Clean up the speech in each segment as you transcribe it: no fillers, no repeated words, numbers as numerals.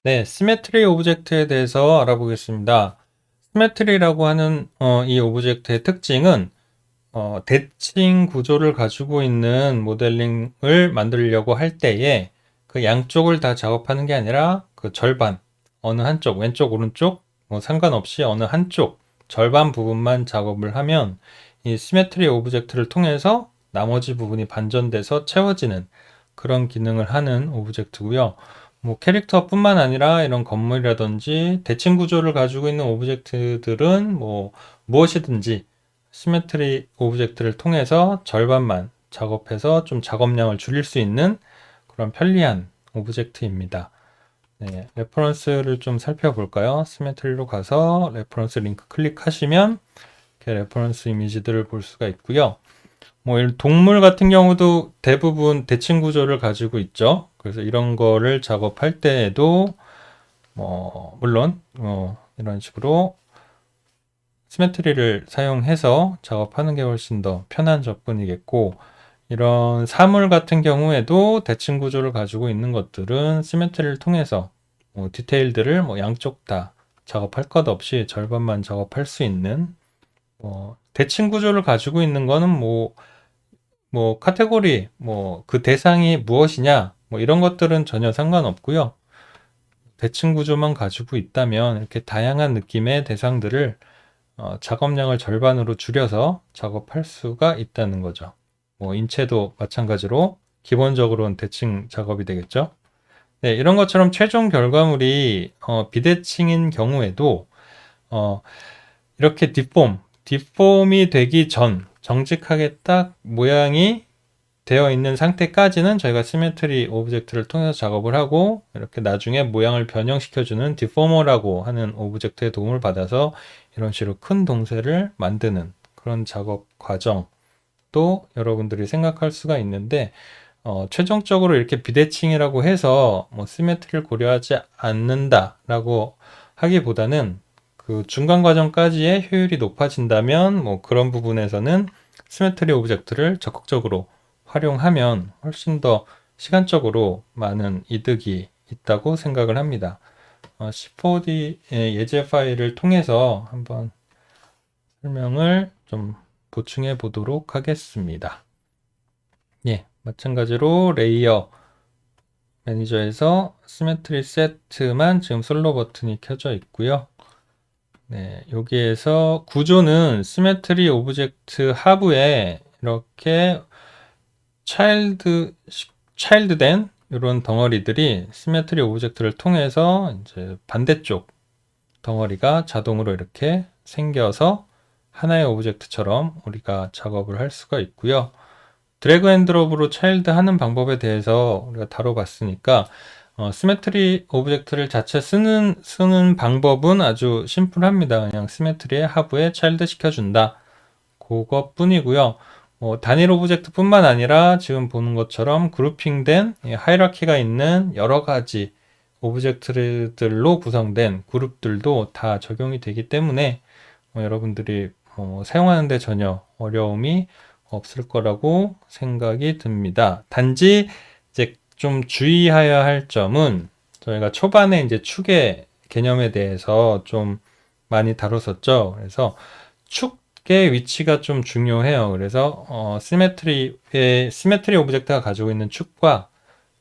네, 시메트리 오브젝트에 대해서 알아보겠습니다. 시메트리라고 하는 이 오브젝트의 특징은 대칭 구조를 가지고 있는 모델링을 만들려고 할 때에 그 양쪽을 다 작업하는 게 아니라 그 절반, 어느 한쪽, 왼쪽, 오른쪽 뭐 상관없이 어느 한쪽, 절반 부분만 작업을 하면 이 시메트리 오브젝트를 통해서 나머지 부분이 반전돼서 채워지는 그런 기능을 하는 오브젝트고요. 뭐 캐릭터뿐만 아니라 이런 건물이라든지 대칭 구조를 가지고 있는 오브젝트들은 뭐 무엇이든지 시메트리 오브젝트를 통해서 절반만 작업해서 좀 작업량을 줄일 수 있는 그런 편리한 오브젝트입니다. 네, 레퍼런스를 좀 살펴볼까요? 시메트리로 가서 레퍼런스 링크 클릭하시면 이렇게 레퍼런스 이미지들을 볼 수가 있고요. 뭐 동물 같은 경우도 대부분 대칭 구조를 가지고 있죠. 그래서 이런 거를 작업할 때에도 물론 이런 식으로 시메트리를 사용해서 작업하는 게 훨씬 더 편한 접근이겠고, 이런 사물 같은 경우에도 대칭 구조를 가지고 있는 것들은 시메트리를 통해서 디테일들을 양쪽 다 작업할 것 없이 절반만 작업할 수 있는 대칭 구조를 가지고 있는 거는 카테고리 그 대상이 무엇이냐 이런 것들은 전혀 상관없고요. 대칭 구조만 가지고 있다면 이렇게 다양한 느낌의 대상들을 작업량을 절반으로 줄여서 작업할 수가 있다는 거죠. 인체도 마찬가지로 기본적으로는 대칭 작업이 되겠죠. 네, 이런 것처럼 최종 결과물이 비대칭인 경우에도 이렇게 뒷폼이 되기 전 정직하게 딱 모양이 되어 있는 상태까지는 저희가 시메트리 오브젝트를 통해서 작업을 하고, 이렇게 나중에 모양을 변형시켜주는 디포머라고 하는 오브젝트의 도움을 받아서 이런 식으로 큰 동새를 만드는 그런 작업 과정도 여러분들이 생각할 수가 있는데, 최종적으로 이렇게 비대칭이라고 해서 시메트리를 고려하지 않는다라고 하기보다는 그 중간 과정까지의 효율이 높아진다면 그런 부분에서는 시메트리 오브젝트를 적극적으로 활용하면 훨씬 더 시간적으로 많은 이득이 있다고 생각을 합니다. C4D 예제 파일을 통해서 한번 설명을 좀 보충해 보도록 하겠습니다. 예, 마찬가지로 레이어 매니저에서 시메트리 세트만 지금 솔로 버튼이 켜져 있고요. 네, 여기에서 구조는 시메트리 오브젝트 하부에 이렇게 차일드된 이런 덩어리들이 시메트리 오브젝트를 통해서 이제 반대쪽 덩어리가 자동으로 이렇게 생겨서 하나의 오브젝트처럼 우리가 작업을 할 수가 있고요. 드래그 앤 드롭으로 차일드 하는 방법에 대해서 우리가 다뤄봤으니까 시메트리 오브젝트를 자체 쓰는 방법은 아주 심플합니다. 그냥 시메트리의 하부에 차일드 시켜준다. 그것뿐이고요. 단일 오브젝트 뿐만 아니라 지금 보는 것처럼 그룹핑된 하이라키가 있는 여러 가지 오브젝트들로 구성된 그룹들도 다 적용이 되기 때문에 여러분들이 사용하는데 전혀 어려움이 없을 거라고 생각이 듭니다. 단지 이제 좀 주의해야 할 점은, 저희가 초반에 이제 축의 개념에 대해서 좀 많이 다뤘었죠. 그래서 축의 위치가 좀 중요해요. 그래서 시메트리 오브젝트가 가지고 있는 축과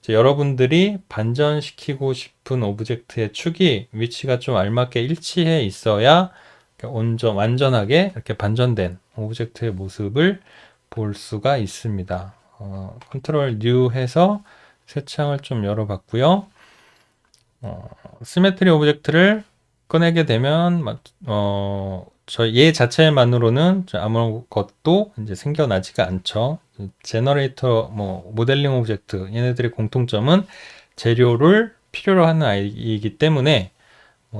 이제 여러분들이 반전시키고 싶은 오브젝트의 축이 위치가 좀 알맞게 일치해 있어야 완전하게 이렇게 반전된 오브젝트의 모습을 볼 수가 있습니다. 컨트롤 뉴 해서 새 창을 좀 열어봤고요. 시메트리 오브젝트를 꺼내게 되면 얘 자체만으로는 아무것도 이제 생겨나지가 않죠. 제너레이터, 모델링 오브젝트, 얘네들의 공통점은 재료를 필요로 하는 아이이기 때문에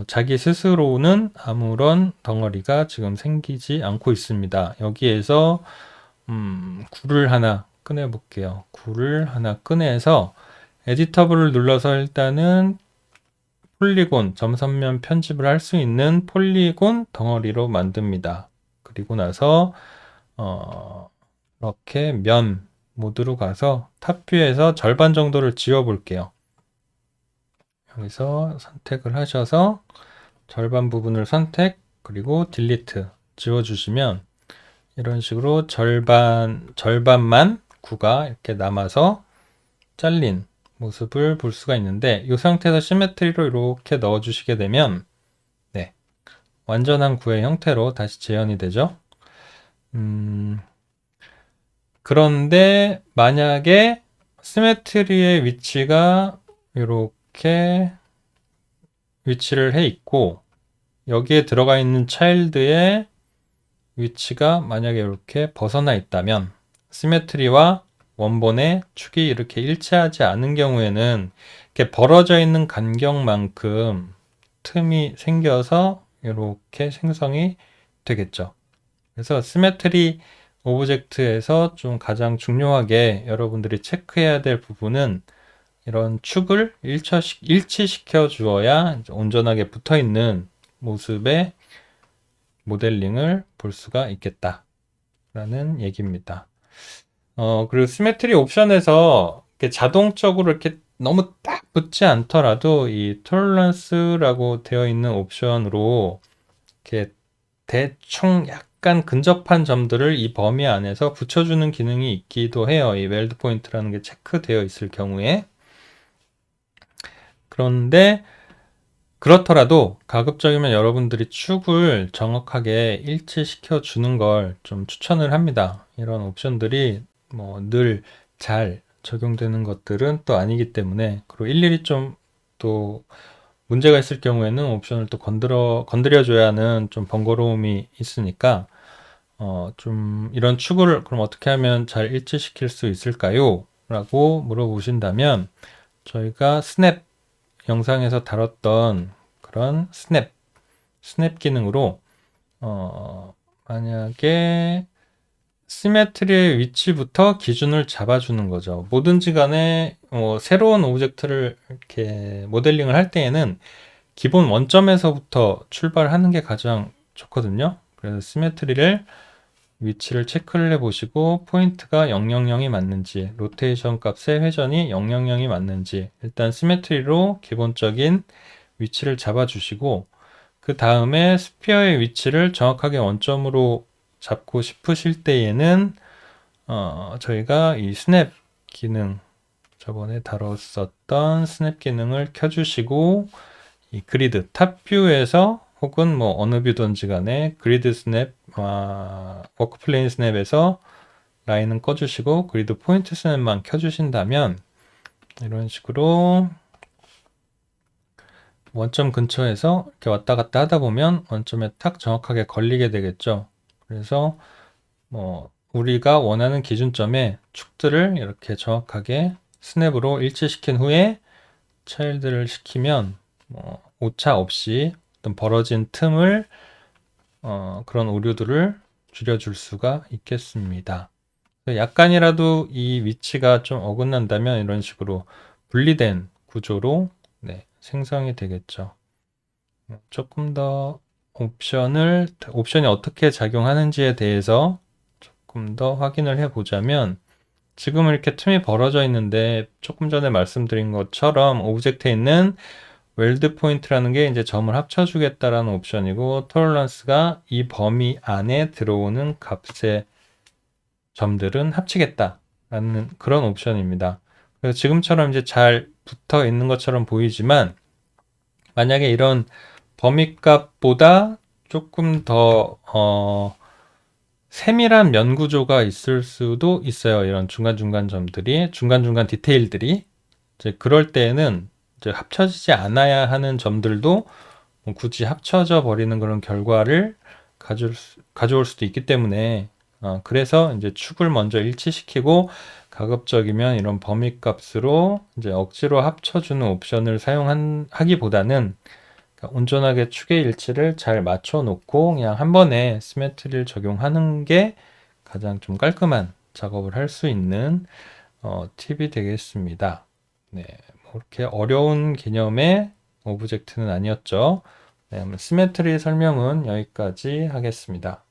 자기 스스로는 아무런 덩어리가 지금 생기지 않고 있습니다. 여기에서 굴을 하나 꺼내 볼게요. 굴을 하나 꺼내서 에디터블을 눌러서 일단은 폴리곤, 점선면 편집을 할 수 있는 폴리곤 덩어리로 만듭니다. 그리고 나서 이렇게 면 모드로 가서 탑뷰에서 절반 정도를 지워 볼게요. 여기서 선택을 하셔서 절반 부분을 선택, 그리고 딜리트 지워주시면 이런 식으로 절반만 구가 이렇게 남아서 잘린 모습을 볼 수가 있는데, 이 상태에서 시메트리로 이렇게 넣어주시게 되면 네, 완전한 구의 형태로 다시 재현이 되죠. 그런데 만약에 시메트리의 위치가 이렇게 위치를 해 있고, 여기에 들어가 있는 차일드의 위치가 만약에 이렇게 벗어나 있다면, 시메트리와 원본의 축이 이렇게 일치하지 않은 경우에는 이렇게 벌어져 있는 간격만큼 틈이 생겨서 이렇게 생성이 되겠죠. 그래서 시메트리 오브젝트에서 좀 가장 중요하게 여러분들이 체크해야 될 부분은 이런 축을 일치시켜 주어야 온전하게 붙어 있는 모습의 모델링을 볼 수가 있겠다 라는 얘기입니다. 그리고 시메트리 옵션에서 이렇게 자동적으로 이렇게 너무 딱 붙지 않더라도 이 톨러런스라고 되어 있는 옵션으로 이렇게 대충 약간 근접한 점들을 이 범위 안에서 붙여주는 기능이 있기도 해요. 이 웰드 포인트라는 게 체크되어 있을 경우에. 그런데 그렇더라도 가급적이면 여러분들이 축을 정확하게 일치시켜 주는 걸 좀 추천을 합니다. 이런 옵션들이 뭐 늘 잘 적용되는 것들은 또 아니기 때문에, 그리고 일일이 좀 또 문제가 있을 경우에는 옵션을 또 건드려줘야 하는 좀 번거로움이 있으니까, 좀 이런 축을 그럼 어떻게 하면 잘 일치시킬 수 있을까요? 라고 물어보신다면, 저희가 스냅 영상에서 다뤘던 그런 스냅 기능으로 만약에 시메트리의 위치부터 기준을 잡아주는 거죠. 뭐든지 간에 새로운 오브젝트를 이렇게 모델링을 할 때에는 기본 원점에서부터 출발하는 게 가장 좋거든요. 그래서 시메트리를 위치를 체크를 해보시고, 포인트가 000이 맞는지, 로테이션 값의 회전이 000이 맞는지 일단 시메트리로 기본적인 위치를 잡아주시고, 그 다음에 스피어의 위치를 정확하게 원점으로 잡고 싶으실 때에는 저희가 이 스냅 기능, 저번에 다뤘었던 스냅 기능을 켜주시고, 이 그리드 탑뷰에서 혹은 뭐 어느 뷰든지 간에 그리드 스냅, 워크 플레인 스냅에서 라인은 꺼주시고 그리드 포인트 스냅만 켜주신다면, 이런 식으로 원점 근처에서 이렇게 왔다 갔다 하다 보면 원점에 딱 정확하게 걸리게 되겠죠. 그래서 뭐 우리가 원하는 기준점에 축들을 이렇게 정확하게 스냅으로 일치시킨 후에 차일드를 시키면 오차 없이 어떤 벌어진 틈을 그런 오류들을 줄여줄 수가 있겠습니다. 약간이라도 이 위치가 좀 어긋난다면 이런 식으로 분리된 구조로 생성이 되겠죠. 조금 더 옵션이 어떻게 작용하는지에 대해서 조금 더 확인을 해 보자면, 지금은 이렇게 틈이 벌어져 있는데 조금 전에 말씀드린 것처럼 오브젝트에 있는 웰드 포인트라는 게 이제 점을 합쳐주겠다라는 옵션이고, 톨러런스가 이 범위 안에 들어오는 값의 점들은 합치겠다라는 그런 옵션입니다. 그래서 지금처럼 이제 잘 붙어 있는 것처럼 보이지만, 만약에 이런 범위값보다 조금 더 세밀한 면 구조가 있을 수도 있어요. 이런 중간중간 점들이, 중간중간 디테일들이. 이제 그럴 때에는 이제 합쳐지지 않아야 하는 점들도 굳이 합쳐져 버리는 그런 결과를 가져올 수도 있기 때문에, 그래서 이제 축을 먼저 일치시키고 가급적이면 이런 범위값으로 이제 억지로 합쳐주는 옵션을 사용하기보다는 온전하게 축의 일치를 잘 맞춰 놓고 그냥 한 번에 시메트리를 적용하는 게 가장 좀 깔끔한 작업을 할 수 있는 팁이 되겠습니다. 네, 뭐 그렇게 어려운 개념의 오브젝트는 아니었죠. 네, 시메트리 설명은 여기까지 하겠습니다.